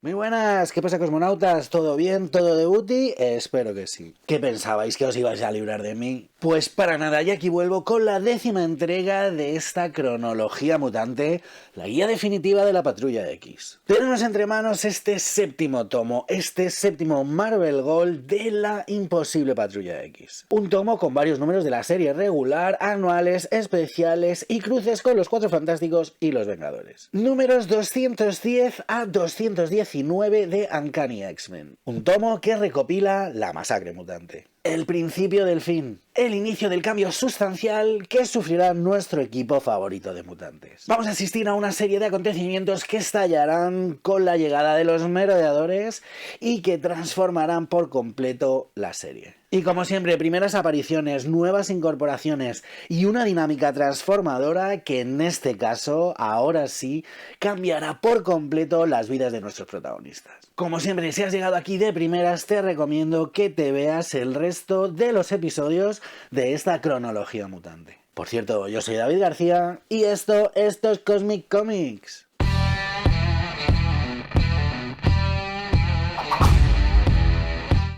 Muy buenas, ¿qué pasa, cosmonautas? ¿Todo bien? ¿Todo de UTI? Espero que sí. ¿Qué pensabais, que os ibais a librar de mí? Pues para nada, y aquí vuelvo con la 10ª entrega de esta cronología mutante, la guía definitiva de la Patrulla X. Tenemos entre manos este séptimo tomo, este séptimo Marvel Gold de la imposible Patrulla X. Un tomo con varios números de la serie regular, anuales, especiales y cruces con los Cuatro Fantásticos y los Vengadores. Números 210 a 219 de Uncanny X-Men. Un tomo que recopila la masacre mutante. El principio del fin. El inicio del cambio sustancial que sufrirá nuestro equipo favorito de mutantes. Vamos a asistir a una serie de acontecimientos que estallarán con la llegada de los merodeadores y que transformarán por completo la serie. Y como siempre, primeras apariciones, nuevas incorporaciones y una dinámica transformadora que en este caso, ahora sí, cambiará por completo las vidas de nuestros protagonistas. Como siempre, si has llegado aquí de primeras, te recomiendo que te veas el resto de los episodios de esta cronología mutante. Por cierto, yo soy David García y esto es Cosmic Comics.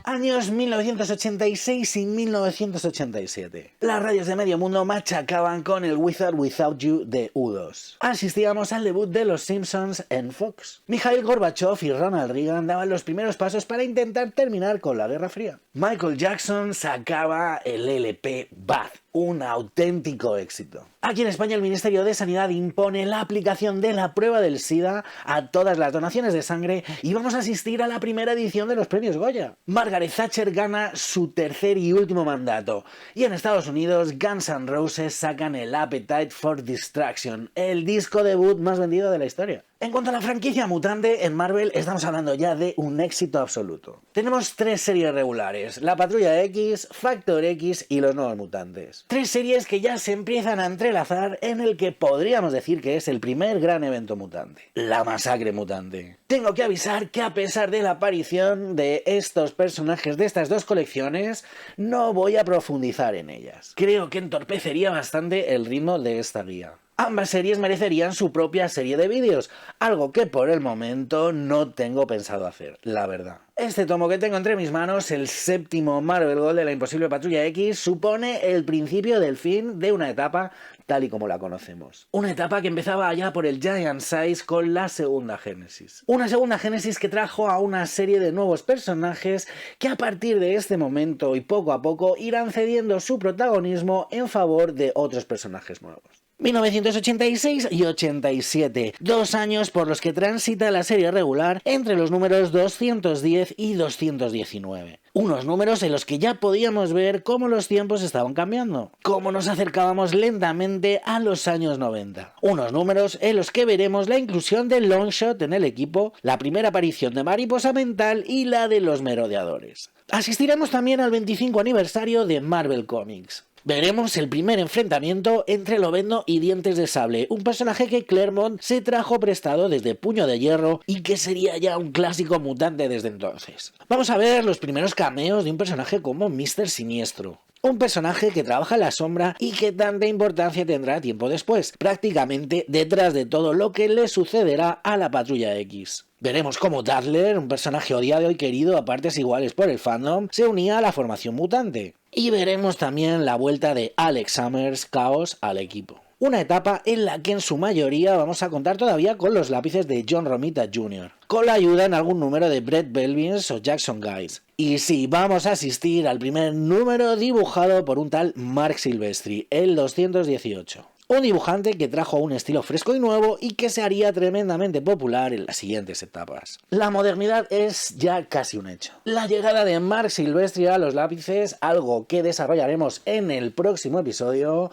Años 1986 y 1987. Las radios de medio mundo machacaban con el With or Without You de U2. Asistíamos al debut de Los Simpsons en Fox. Mikhail Gorbachev y Ronald Reagan daban los primeros pasos para intentar terminar con la Guerra Fría. Michael Jackson sacaba el LP Bad, un auténtico éxito. Aquí en España el Ministerio de Sanidad impone la aplicación de la prueba del SIDA a todas las donaciones de sangre y vamos a asistir a la primera edición de los premios Goya. Margaret Thatcher gana su tercer y último mandato. Y en Estados Unidos, Guns N' Roses sacan el Appetite for Destruction, el disco debut más vendido de la historia. En cuanto a la franquicia mutante, en Marvel estamos hablando ya de un éxito absoluto. Tenemos 3 series regulares, la Patrulla X, Factor X y los Nuevos Mutantes. 3 series que ya se empiezan a entrelazar en el que podríamos decir que es el primer gran evento mutante, la masacre mutante. Tengo que avisar que a pesar de la aparición de estos personajes de estas dos colecciones, no voy a profundizar en ellas. Creo que entorpecería bastante el ritmo de esta guía. Ambas series merecerían su propia serie de vídeos, algo que por el momento no tengo pensado hacer, la verdad. Este tomo que tengo entre mis manos, el séptimo Marvel Gold de la imposible Patrulla X, supone el principio del fin de una etapa tal y como la conocemos. Una etapa que empezaba allá por el Giant Size con la segunda Génesis. Una segunda Génesis que trajo a una serie de nuevos personajes que a partir de este momento y poco a poco irán cediendo su protagonismo en favor de otros personajes nuevos. 1986 y 87, 2 años por los que transita la serie regular entre los números 210 y 219. Unos números en los que ya podíamos ver cómo los tiempos estaban cambiando, cómo nos acercábamos lentamente a los años 90. Unos números en los que veremos la inclusión de Longshot en el equipo, la primera aparición de Mariposa Mental y la de los merodeadores. Asistiremos también al 25 aniversario de Marvel Comics. Veremos el primer enfrentamiento entre Lobezno y Dientes de Sable, un personaje que Claremont se trajo prestado desde Puño de Hierro y que sería ya un clásico mutante desde entonces. Vamos a ver los primeros cameos de un personaje como Mr. Siniestro. Un personaje que trabaja en la sombra y que tanta importancia tendrá tiempo después, prácticamente detrás de todo lo que le sucederá a la Patrulla X. Veremos cómo Dazzler, un personaje odiado y querido a partes iguales por el fandom, se unía a la formación mutante. Y veremos también la vuelta de Alex Summers Chaos al equipo. Una etapa en la que en su mayoría vamos a contar todavía con los lápices de John Romita Jr., con la ayuda en algún número de Brett Belvins o Jackson Guides. Y sí, vamos a asistir al primer número dibujado por un tal Mark Silvestri, el 218. Un dibujante que trajo un estilo fresco y nuevo y que se haría tremendamente popular en las siguientes etapas. La modernidad es ya casi un hecho. La llegada de Mark Silvestri a los lápices, algo que desarrollaremos en el próximo episodio,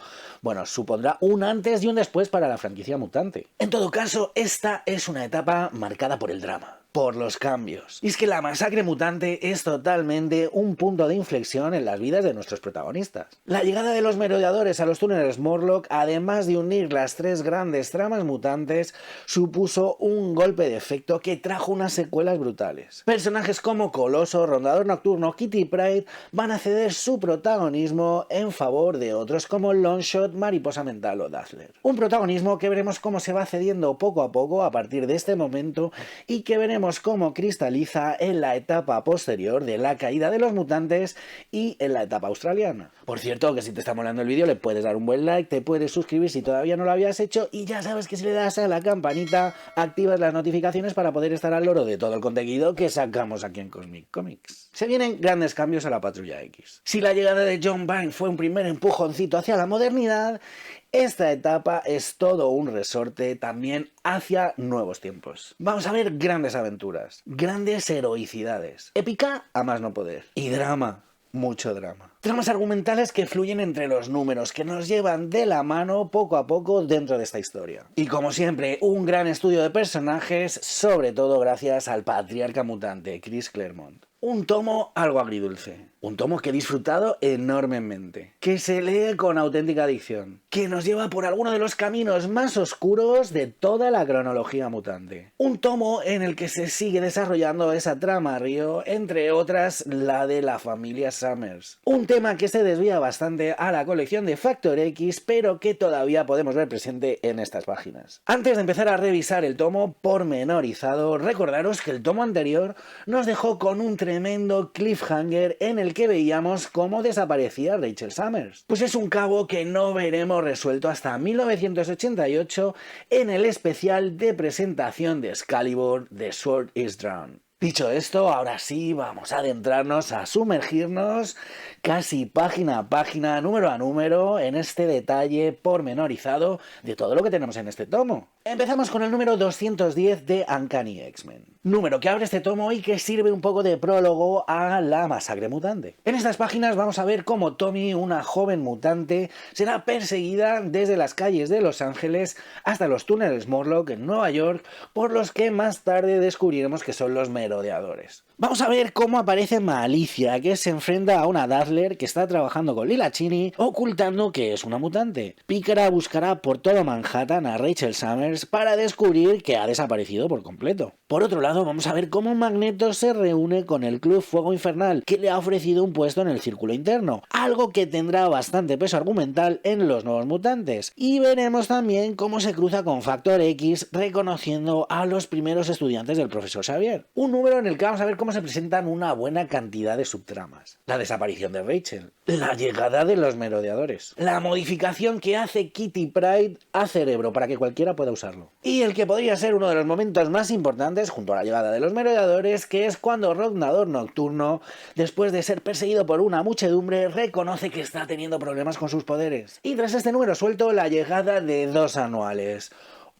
supondrá un antes y un después para la franquicia mutante. En todo caso, esta es una etapa marcada por el drama, por los cambios. Y es que la masacre mutante es totalmente un punto de inflexión en las vidas de nuestros protagonistas. La llegada de los merodeadores a los túneles Morlock, además de unir las 3 grandes tramas mutantes, supuso un golpe de efecto que trajo unas secuelas brutales. Personajes como Coloso, Rondador Nocturno, Kitty Pryde van a ceder su protagonismo en favor de otros como Longshot, Mariposa Mental o Dazzler. Un protagonismo que veremos cómo se va cediendo poco a poco a partir de este momento y que veremos veremos cómo cristaliza en la etapa posterior de la caída de los mutantes y en la etapa australiana. Por cierto, que si te está molando el vídeo le puedes dar un buen like, te puedes suscribir si todavía no lo habías hecho y ya sabes que si le das a la campanita activas las notificaciones para poder estar al loro de todo el contenido que sacamos aquí en Cosmic Comics. Se vienen grandes cambios a la Patrulla X. Si la llegada de John Byrne fue un primer empujoncito hacia la modernidad, esta etapa es todo un resorte también hacia nuevos tiempos. Vamos a ver grandes aventuras, grandes heroicidades, épica a más no poder y drama, mucho drama. Tramas argumentales que fluyen entre los números, que nos llevan de la mano poco a poco dentro de esta historia. Y como siempre, un gran estudio de personajes, sobre todo gracias al patriarca mutante, Chris Claremont. Un tomo algo agridulce, un tomo que he disfrutado enormemente, que se lee con auténtica adicción, que nos lleva por alguno de los caminos más oscuros de toda la cronología mutante. Un tomo en el que se sigue desarrollando esa trama Río, entre otras la de la familia Summers. Un tema que se desvía bastante a la colección de Factor X, pero que todavía podemos ver presente en estas páginas. Antes de empezar a revisar el tomo pormenorizado, recordaros que el tomo anterior nos dejó con un tremendo cliffhanger en el que veíamos cómo desaparecía Rachel Summers. Pues es un cabo que no veremos resuelto hasta 1988 en el especial de presentación de Excalibur, The Sword is Drawn. Dicho esto, ahora sí vamos a adentrarnos, a sumergirnos casi página a página, número a número, en este detalle pormenorizado de todo lo que tenemos en este tomo. Empezamos con el número 210 de Uncanny X-Men, número que abre este tomo y que sirve un poco de prólogo a la masacre mutante. En estas páginas vamos a ver cómo Tommy, una joven mutante, será perseguida desde las calles de Los Ángeles hasta los túneles Morlock en Nueva York, por los que más tarde descubriremos que son los merodeadores. Vamos a ver cómo aparece Malicia, que se enfrenta a una Dazzler que está trabajando con Lila Cheney, ocultando que es una mutante. Pícara buscará por todo Manhattan a Rachel Summers para descubrir que ha desaparecido por completo. Por otro lado, vamos a ver cómo Magneto se reúne con el Club Fuego Infernal, que le ha ofrecido un puesto en el Círculo Interno, algo que tendrá bastante peso argumental en los nuevos mutantes. Y veremos también cómo se cruza con Factor X, reconociendo a los primeros estudiantes del profesor Xavier. Un número en el que vamos a ver cómo se presentan una buena cantidad de subtramas. La desaparición de Rachel, la llegada de los merodeadores, la modificación que hace Kitty Pryde a Cerebro para que cualquiera pueda usarlo. Y el que podría ser uno de los momentos más importantes junto a la llegada de los merodeadores, que es cuando Rondador Nocturno, después de ser perseguido por una muchedumbre, reconoce que está teniendo problemas con sus poderes. Y tras este número suelto, la llegada de dos anuales.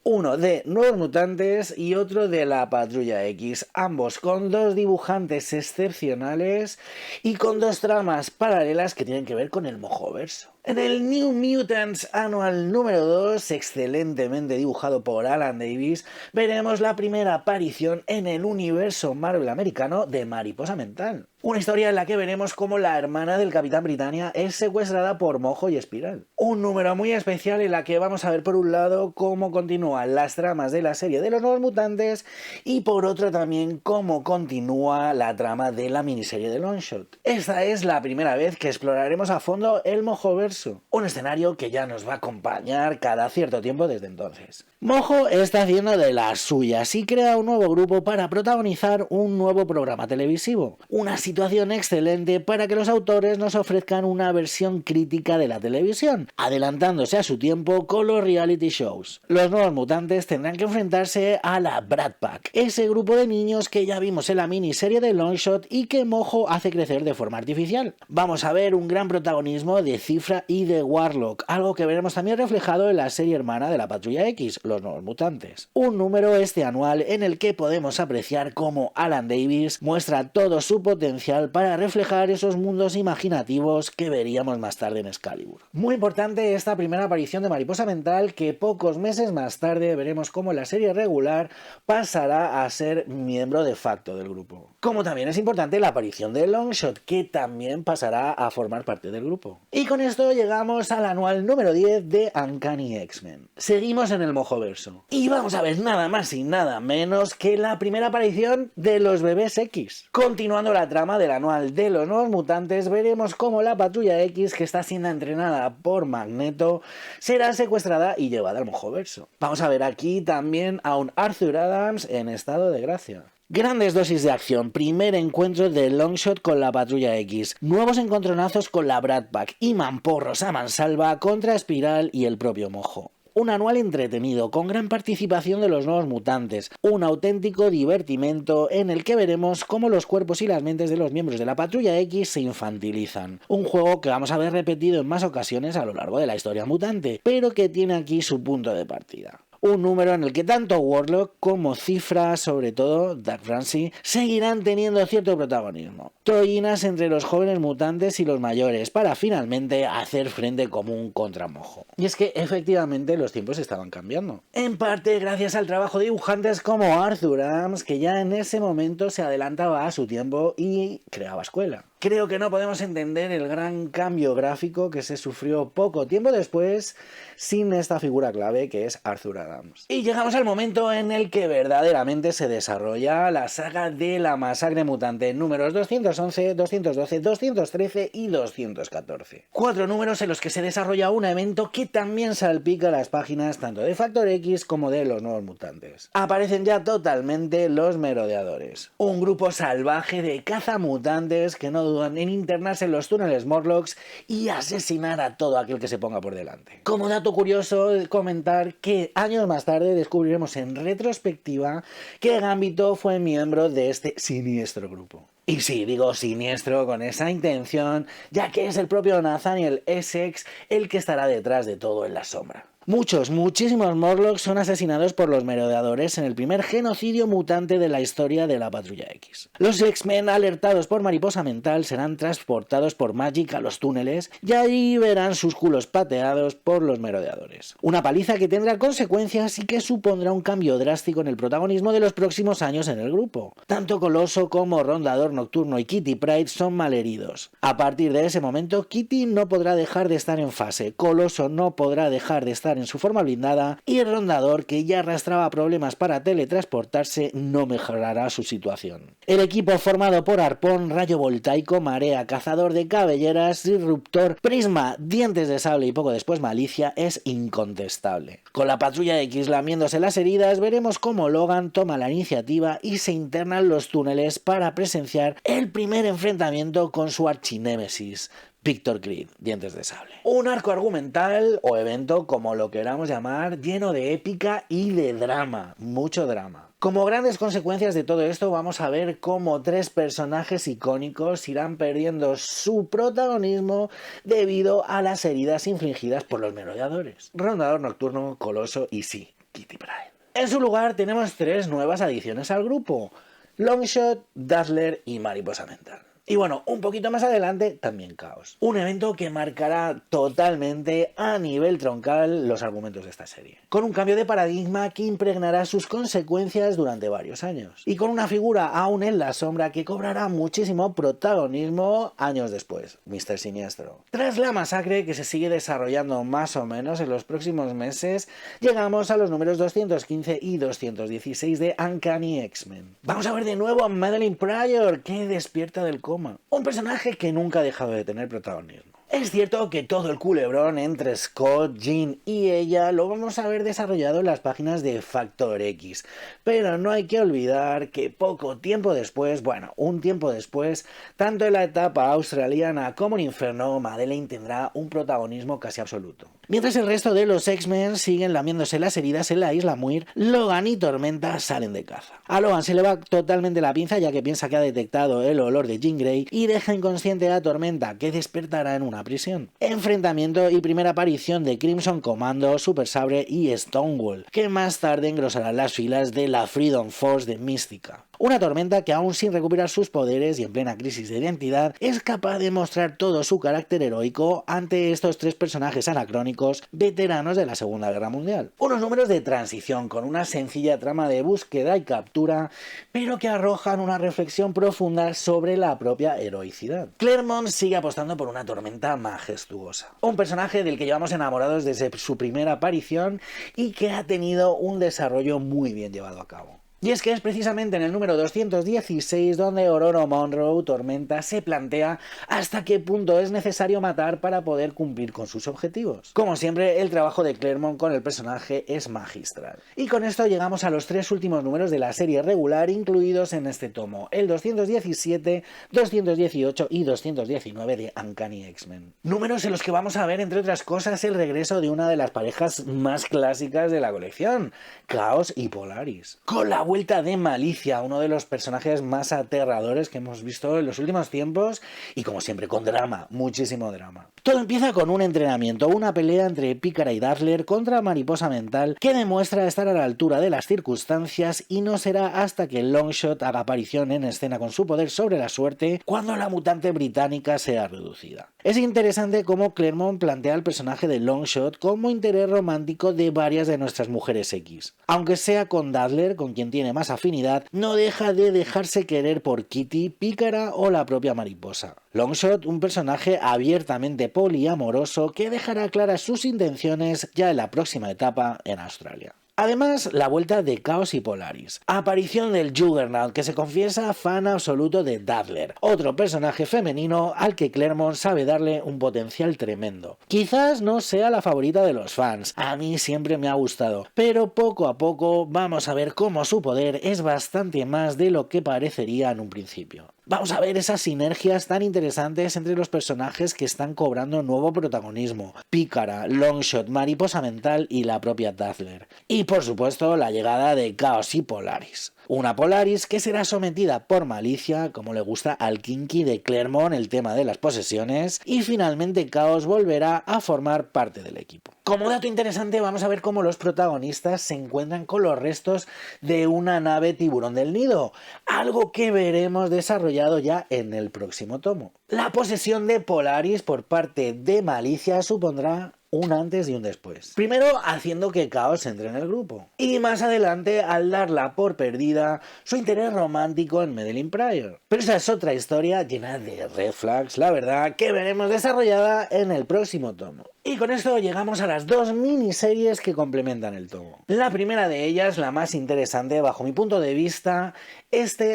Uno de Nuevos Mutantes y otro de la Patrulla X, ambos con dos dibujantes excepcionales y con dos tramas paralelas que tienen que ver con el Mojoverso. En el New Mutants Annual número 2, excelentemente dibujado por Alan Davis, veremos la primera aparición en el universo Marvel americano de Mariposa Mental. Una historia en la que veremos cómo la hermana del Capitán Britannia es secuestrada por Mojo y Espiral. Un número muy especial en la que vamos a ver por un lado cómo continúan las tramas de la serie de los Nuevos Mutantes y por otro también cómo continúa la trama de la miniserie de Longshot. Esta es la primera vez que exploraremos a fondo el Mojoverso, un escenario que ya nos va a acompañar cada cierto tiempo desde entonces. Mojo está haciendo de las suyas y crea un nuevo grupo para protagonizar un nuevo programa televisivo. Una situación excelente para que los autores nos ofrezcan una versión crítica de la televisión, adelantándose a su tiempo con los reality shows. Los Nuevos Mutantes tendrán que enfrentarse a la Brat Pack, ese grupo de niños que ya vimos en la miniserie de Longshot y que Mojo hace crecer de forma artificial. Vamos a ver un gran protagonismo de Cifra y de Warlock, algo que veremos también reflejado en la serie hermana de la Patrulla X, Los Nuevos Mutantes. Un número anual en el que podemos apreciar cómo Alan Davis muestra todo su potencial para reflejar esos mundos imaginativos que veríamos más tarde en Excalibur. Muy importante esta primera aparición de Mariposa Mental, que pocos meses más tarde veremos cómo la serie regular pasará a ser miembro de facto del grupo. Como también es importante la aparición de Longshot, que también pasará a formar parte del grupo. Y con esto llegamos al anual número 10 de Uncanny X-Men. Seguimos en el Mojoverso. Y vamos a ver nada más y nada menos que la primera aparición de los Bebés X. Continuando la trama del anual de los Nuevos Mutantes, veremos cómo la Patrulla X, que está siendo entrenada por Magneto, será secuestrada y llevada al Mojoverso. Vamos a ver aquí también a un Arthur Adams en estado de gracia. Grandes dosis de acción, primer encuentro de Longshot con la Patrulla X, nuevos encontronazos con la Brat Pack y mamporros a mansalva contra Espiral y el propio Mojo. Un anual entretenido, con gran participación de los nuevos mutantes, un auténtico divertimento en el que veremos cómo los cuerpos y las mentes de los miembros de la Patrulla X se infantilizan. Un juego que vamos a ver repetido en más ocasiones a lo largo de la historia mutante, pero que tiene aquí su punto de partida. Un número en el que tanto Warlock como Cifra, sobre todo Dark Francis, seguirán teniendo cierto protagonismo. Trollinas entre los jóvenes mutantes y los mayores, para finalmente hacer frente común contra Mojo. Y es que efectivamente los tiempos estaban cambiando. En parte gracias al trabajo de dibujantes como Arthur Adams, que ya en ese momento se adelantaba a su tiempo y creaba escuela. Creo que no podemos entender el gran cambio gráfico que se sufrió poco tiempo después sin esta figura clave que es Arthur Adams. Y llegamos al momento en el que verdaderamente se desarrolla la saga de la masacre mutante, números 211, 212, 213 y 214. 4 números en los que se desarrolla un evento que también salpica las páginas tanto de Factor X como de los nuevos mutantes. Aparecen ya totalmente los merodeadores, un grupo salvaje de cazamutantes que no dudan en internarse en los túneles Morlocks y asesinar a todo aquel que se ponga por delante. Como dato curioso, comentar que años más tarde descubriremos en retrospectiva que Gambito fue miembro de este siniestro grupo. Y sí, digo siniestro con esa intención, ya que es el propio Nathaniel Essex el que estará detrás de todo en la sombra. Muchísimos Morlocks son asesinados por los merodeadores en el primer genocidio mutante de la historia de la Patrulla X. Los X-Men, alertados por Mariposa Mental, serán transportados por Magik a los túneles y ahí verán sus culos pateados por los merodeadores. Una paliza que tendrá consecuencias y que supondrá un cambio drástico en el protagonismo de los próximos años en el grupo. Tanto Coloso como Rondador Nocturno y Kitty Pryde son malheridos. A partir de ese momento, Kitty no podrá dejar de estar en fase, Coloso no podrá dejar de estar en su forma blindada y el Rondador, que ya arrastraba problemas para teletransportarse, no mejorará su situación. El equipo formado por Arpón, Rayo Voltaico, Marea, Cazador de Cabelleras, Disruptor, Prisma, Dientes de Sable y poco después Malicia es incontestable. Con la Patrulla X lamiéndose las heridas, veremos cómo Logan toma la iniciativa y se interna en los túneles para presenciar el primer enfrentamiento con su archinémesis, Victor Creed, Dientes de Sable. Un arco argumental o evento, como lo queramos llamar, lleno de épica y de drama, mucho drama. Como grandes consecuencias de todo esto, vamos a ver cómo 3 personajes icónicos irán perdiendo su protagonismo debido a las heridas infligidas por los merodeadores. Rondador Nocturno, Coloso y sí, Kitty Pryde. En su lugar tenemos 3 nuevas adiciones al grupo: Longshot, Dazzler y Mariposa Mental. Y bueno, un poquito más adelante, también Caos. Un evento que marcará totalmente a nivel troncal los argumentos de esta serie. Con un cambio de paradigma que impregnará sus consecuencias durante varios años. Y con una figura aún en la sombra que cobrará muchísimo protagonismo años después, Mr. Siniestro. Tras la masacre que se sigue desarrollando más o menos en los próximos meses, llegamos a los números 215 y 216 de Uncanny X-Men. Vamos a ver de nuevo a Madelyne Pryor, que despierta del coma. Un personaje que nunca ha dejado de tener protagonismo. Es cierto que todo el culebrón entre Scott, Jean y ella lo vamos a ver desarrollado en las páginas de Factor X, pero no hay que olvidar que poco tiempo después, un tiempo después, tanto en la etapa australiana como en Inferno, Madelyne tendrá un protagonismo casi absoluto. Mientras el resto de los X-Men siguen lamiéndose las heridas en la isla Muir, Logan y Tormenta salen de caza. A Logan se le va totalmente la pinza ya que piensa que ha detectado el olor de Jean Grey y deja inconsciente a Tormenta, que despertará en una prisión. Enfrentamiento y primera aparición de Crimson Commando, Super Sabre y Stonewall, que más tarde engrosarán las filas de la Freedom Force de Mística. Una Tormenta que, aún sin recuperar sus poderes y en plena crisis de identidad, es capaz de mostrar todo su carácter heroico ante estos 3 personajes anacrónicos veteranos de la Segunda Guerra Mundial. Unos números de transición con una sencilla trama de búsqueda y captura, pero que arrojan una reflexión profunda sobre la propia heroicidad. Claremont sigue apostando por una Tormenta majestuosa. Un personaje del que llevamos enamorados desde su primera aparición y que ha tenido un desarrollo muy bien llevado a cabo. Y es que es precisamente en el número 216 donde Ororo Monroe, Tormenta, se plantea hasta qué punto es necesario matar para poder cumplir con sus objetivos. Como siempre, el trabajo de Claremont con el personaje es magistral. Y con esto llegamos a los 3 últimos números de la serie regular incluidos en este tomo, el 217, 218 y 219 de Uncanny X-Men. Números en los que vamos a ver, entre otras cosas, el regreso de una de las parejas más clásicas de la colección, Chaos y Polaris. Con la vuelta de Malicia, uno de los personajes más aterradores que hemos visto en los últimos tiempos, y como siempre con drama, muchísimo drama. Todo empieza con un entrenamiento, una pelea entre Pícara y Dazzler contra Mariposa Mental que demuestra estar a la altura de las circunstancias, y no será hasta que Longshot haga aparición en escena con su poder sobre la suerte cuando la mutante británica sea reducida. Es interesante cómo Claremont plantea al personaje de Longshot como interés romántico de varias de nuestras mujeres X. Aunque sea con Dazzler, con quien tiene más afinidad, no deja de dejarse querer por Kitty, Pícara o la propia Mariposa. Longshot, un personaje abiertamente poliamoroso que dejará claras sus intenciones ya en la próxima etapa en Australia. Además, la vuelta de Chaos y Polaris. Aparición del Juggernaut, que se confiesa fan absoluto de Dazzler, otro personaje femenino al que Claremont sabe darle un potencial tremendo. Quizás no sea la favorita de los fans, a mí siempre me ha gustado, pero poco a poco vamos a ver cómo su poder es bastante más de lo que parecería en un principio. Vamos a ver esas sinergias tan interesantes entre los personajes que están cobrando nuevo protagonismo: Pícara, Longshot, Mariposa Mental y la propia Dazzler. Y por supuesto la llegada de Chaos y Polaris. Una Polaris que será sometida por Malicia, como le gusta al kinky de Claremont el tema de las posesiones, y finalmente Chaos volverá a formar parte del equipo. Como dato interesante, vamos a ver cómo los protagonistas se encuentran con los restos de una nave tiburón del nido, algo que veremos desarrollado ya en el próximo tomo. La posesión de Polaris por parte de Malicia supondrá un antes y un después. Primero haciendo que Chaos entre en el grupo, y más adelante al darla por perdida su interés romántico en Madeline Pryor. Pero esa es otra historia llena de red flags, la verdad, que veremos desarrollada en el próximo tomo. Y con esto llegamos a las 2 miniseries que complementan el tomo. La primera de ellas, la más interesante bajo mi punto de vista,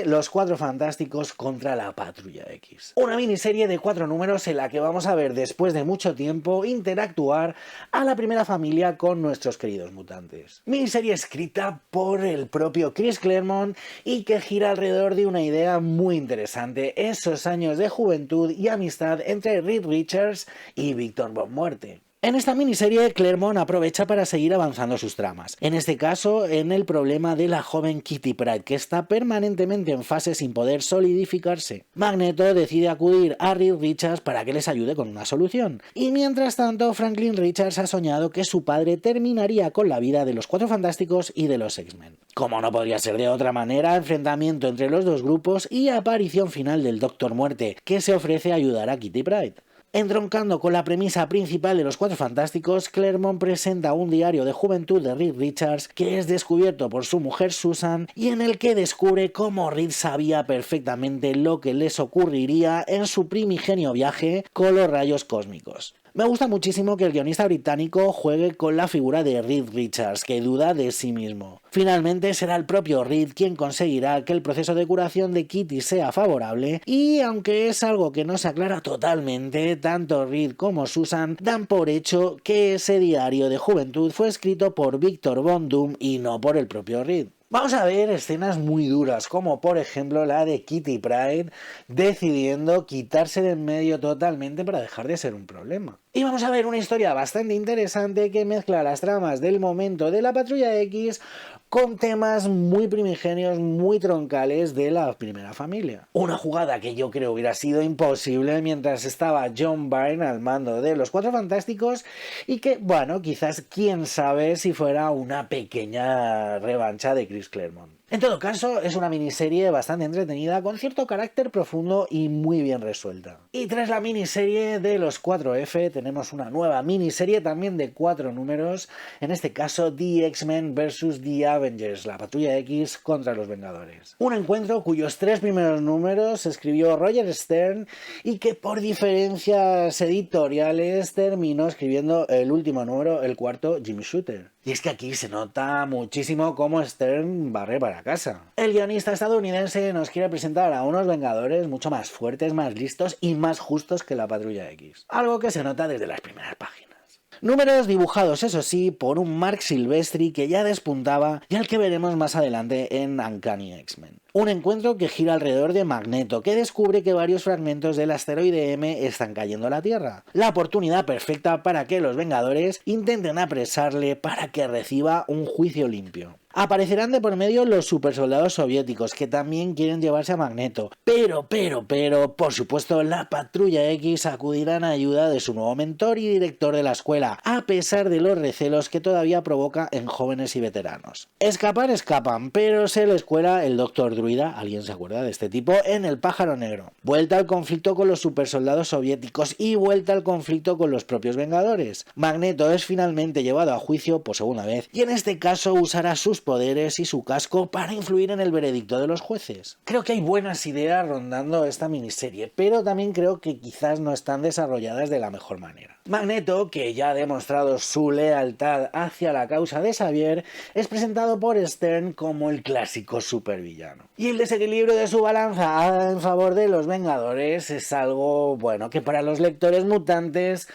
Los Cuatro Fantásticos contra la Patrulla X. Una miniserie de 4 números en la que vamos a ver después de mucho tiempo interactuar a la primera familia con nuestros queridos mutantes. Miniserie escrita por el propio Chris Claremont y que gira alrededor de una idea muy interesante: esos años de juventud y amistad entre Reed Richards y Víctor Von Muerte. En esta miniserie, Claremont aprovecha para seguir avanzando sus tramas, en este caso en el problema de la joven Kitty Pryde, que está permanentemente en fase sin poder solidificarse. Magneto decide acudir a Reed Richards para que les ayude con una solución, y mientras tanto Franklin Richards ha soñado que su padre terminaría con la vida de los Cuatro Fantásticos y de los X-Men. Como no podría ser de otra manera, enfrentamiento entre los dos grupos y aparición final del Doctor Muerte, que se ofrece a ayudar a Kitty Pryde. Entroncando con la premisa principal de los Cuatro Fantásticos, Claremont presenta un diario de juventud de Reed Richards que es descubierto por su mujer Susan, y en el que descubre cómo Reed sabía perfectamente lo que les ocurriría en su primigenio viaje con los rayos cósmicos. Me gusta muchísimo que el guionista británico juegue con la figura de Reed Richards, que duda de sí mismo. Finalmente será el propio Reed quien conseguirá que el proceso de curación de Kitty sea favorable, y aunque es algo que no se aclara totalmente, tanto Reed como Susan dan por hecho que ese diario de juventud fue escrito por Victor Von Doom y no por el propio Reed. Vamos a ver escenas muy duras, como por ejemplo la de Kitty Pryde decidiendo quitarse de en medio totalmente para dejar de ser un problema. Y vamos a ver una historia bastante interesante que mezcla las tramas del momento de la Patrulla X con temas muy primigenios, muy troncales de la primera familia. Una jugada que yo creo hubiera sido imposible mientras estaba John Byrne al mando de los Cuatro Fantásticos, y que, bueno, quizás quién sabe si fuera una pequeña revancha de Chris Claremont. En todo caso, es una miniserie bastante entretenida, con cierto carácter profundo y muy bien resuelta. Y tras la miniserie de los 4F, tenemos una nueva miniserie también de 4 números, en este caso The X-Men vs. The Avengers, la Patrulla X contra los Vengadores. Un encuentro cuyos 3 primeros números escribió Roger Stern y que por diferencias editoriales terminó escribiendo el último número, el cuarto, Jim Shooter. Y es que aquí se nota muchísimo cómo Stern barre para para casa. El guionista estadounidense nos quiere presentar a unos Vengadores mucho más fuertes, más listos y más justos que la Patrulla X. Algo que se nota desde las primeras páginas. Números dibujados, eso sí, por un Marc Silvestri que ya despuntaba y al que veremos más adelante en Uncanny X-Men. Un encuentro que gira alrededor de Magneto, que descubre que varios fragmentos del asteroide M están cayendo a la Tierra. La oportunidad perfecta para que los Vengadores intenten apresarle para que reciba un juicio limpio. Aparecerán de por medio los supersoldados soviéticos, que también quieren llevarse a Magneto. Pero, por supuesto, la Patrulla X acudirá en ayuda de su nuevo mentor y director de la escuela, a pesar de los recelos que todavía provoca en jóvenes y veteranos. Escapan, pero se les cuela el Dr. Druida, ¿alguien se acuerda de este tipo?, en el Pájaro Negro. Vuelta al conflicto con los supersoldados soviéticos y vuelta al conflicto con los propios Vengadores. Magneto es finalmente llevado a juicio por segunda vez, y en este caso usará sus poderes y su casco para influir en el veredicto de los jueces. Creo que hay buenas ideas rondando esta miniserie, pero también creo que quizás no están desarrolladas de la mejor manera. Magneto, que ya ha demostrado su lealtad hacia la causa de Xavier, es presentado por Stern como el clásico supervillano. Y el desequilibrio de su balanza en favor de los Vengadores es algo, bueno, que para los lectores mutantes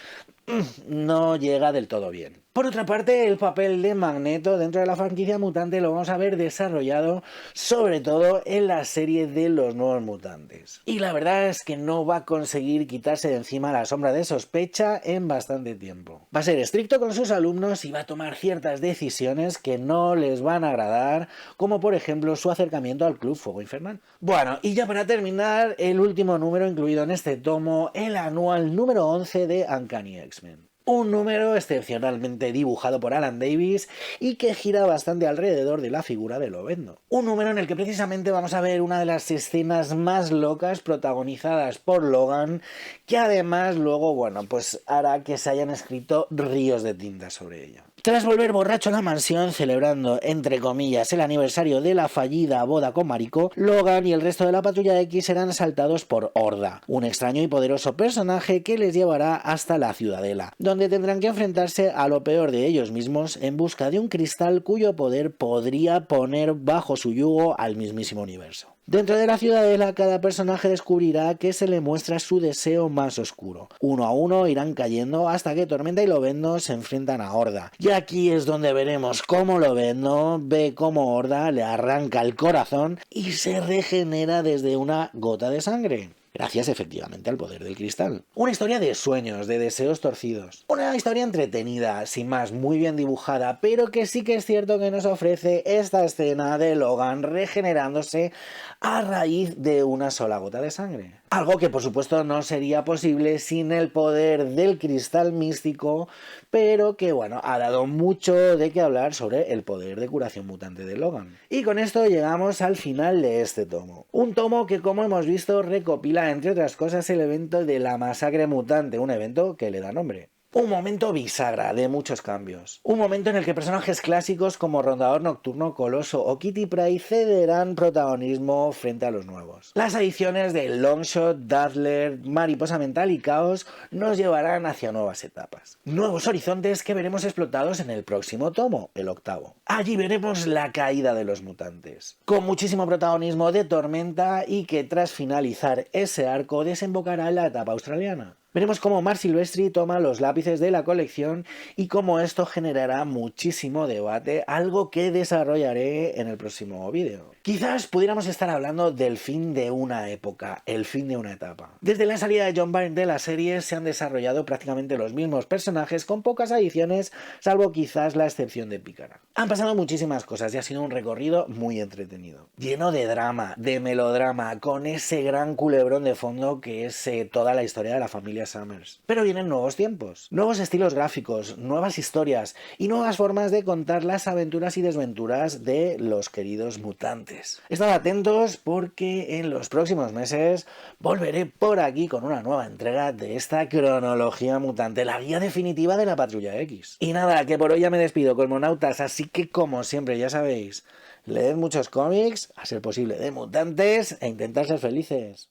no llega del todo bien. Por otra parte, el papel de Magneto dentro de la franquicia mutante lo vamos a ver desarrollado sobre todo en la serie de los Nuevos Mutantes. Y la verdad es que no va a conseguir quitarse de encima la sombra de sospecha en bastante tiempo. Va a ser estricto con sus alumnos y va a tomar ciertas decisiones que no les van a agradar, como por ejemplo su acercamiento al Club Fuego Infernal. Bueno, y ya para terminar, el último número incluido en este tomo, el anual número 11 de Uncanny X-Men. Un número excepcionalmente dibujado por Alan Davis y que gira bastante alrededor de la figura de Lobezno. Un número en el que precisamente vamos a ver una de las escenas más locas protagonizadas por Logan, que además luego, bueno, pues hará que se hayan escrito ríos de tinta sobre ello. Tras volver borracho a la mansión celebrando, entre comillas, el aniversario de la fallida boda con Mariko, Logan y el resto de la Patrulla X serán asaltados por Horda, un extraño y poderoso personaje que les llevará hasta la Ciudadela, donde tendrán que enfrentarse a lo peor de ellos mismos en busca de un cristal cuyo poder podría poner bajo su yugo al mismísimo universo. Dentro de la Ciudadela, cada personaje descubrirá que se le muestra su deseo más oscuro. Uno a uno irán cayendo hasta que Tormenta y Lobezno se enfrentan a Horda. Y aquí es donde veremos cómo Lobezno ve cómo Horda le arranca el corazón y se regenera desde una gota de sangre. Gracias efectivamente al poder del cristal. Una historia de sueños, de deseos torcidos. Una historia entretenida, sin más, muy bien dibujada, pero que sí que es cierto que nos ofrece esta escena de Logan regenerándose a raíz de una sola gota de sangre. Algo que por supuesto no sería posible sin el poder del cristal místico, pero que bueno, ha dado mucho de qué hablar sobre el poder de curación mutante de Logan. Y con esto llegamos al final de este tomo. Un tomo que, como hemos visto, recopila entre otras cosas el evento de la masacre mutante, un evento que le da nombre. Un momento bisagra de muchos cambios. Un momento en el que personajes clásicos como Rondador Nocturno, Coloso o Kitty Pryde cederán protagonismo frente a los nuevos. Las adiciones de Longshot, Dazzler, Mariposa Mental y Caos nos llevarán hacia nuevas etapas. Nuevos horizontes que veremos explotados en el próximo tomo, el 8º. Allí veremos la caída de los mutantes, con muchísimo protagonismo de Tormenta y que tras finalizar ese arco desembocará en la etapa australiana. Veremos cómo Marc Silvestri toma los lápices de la colección y cómo esto generará muchísimo debate, algo que desarrollaré en el próximo vídeo. Quizás pudiéramos estar hablando del fin de una época, el fin de una etapa. Desde la salida de John Byrne de la serie se han desarrollado prácticamente los mismos personajes con pocas adiciones, salvo quizás la excepción de Pícara. Han pasado muchísimas cosas y ha sido un recorrido muy entretenido. Lleno de drama, de melodrama, con ese gran culebrón de fondo que es toda la historia de la familia Summers. Pero vienen nuevos tiempos, nuevos estilos gráficos, nuevas historias y nuevas formas de contar las aventuras y desventuras de los queridos mutantes. Estad atentos porque en los próximos meses volveré por aquí con una nueva entrega de esta cronología mutante, la guía definitiva de la Patrulla X. Y nada, que por hoy ya me despido, cosmonautas, así que como siempre ya sabéis, leed muchos cómics, a ser posible de mutantes e intentad ser felices.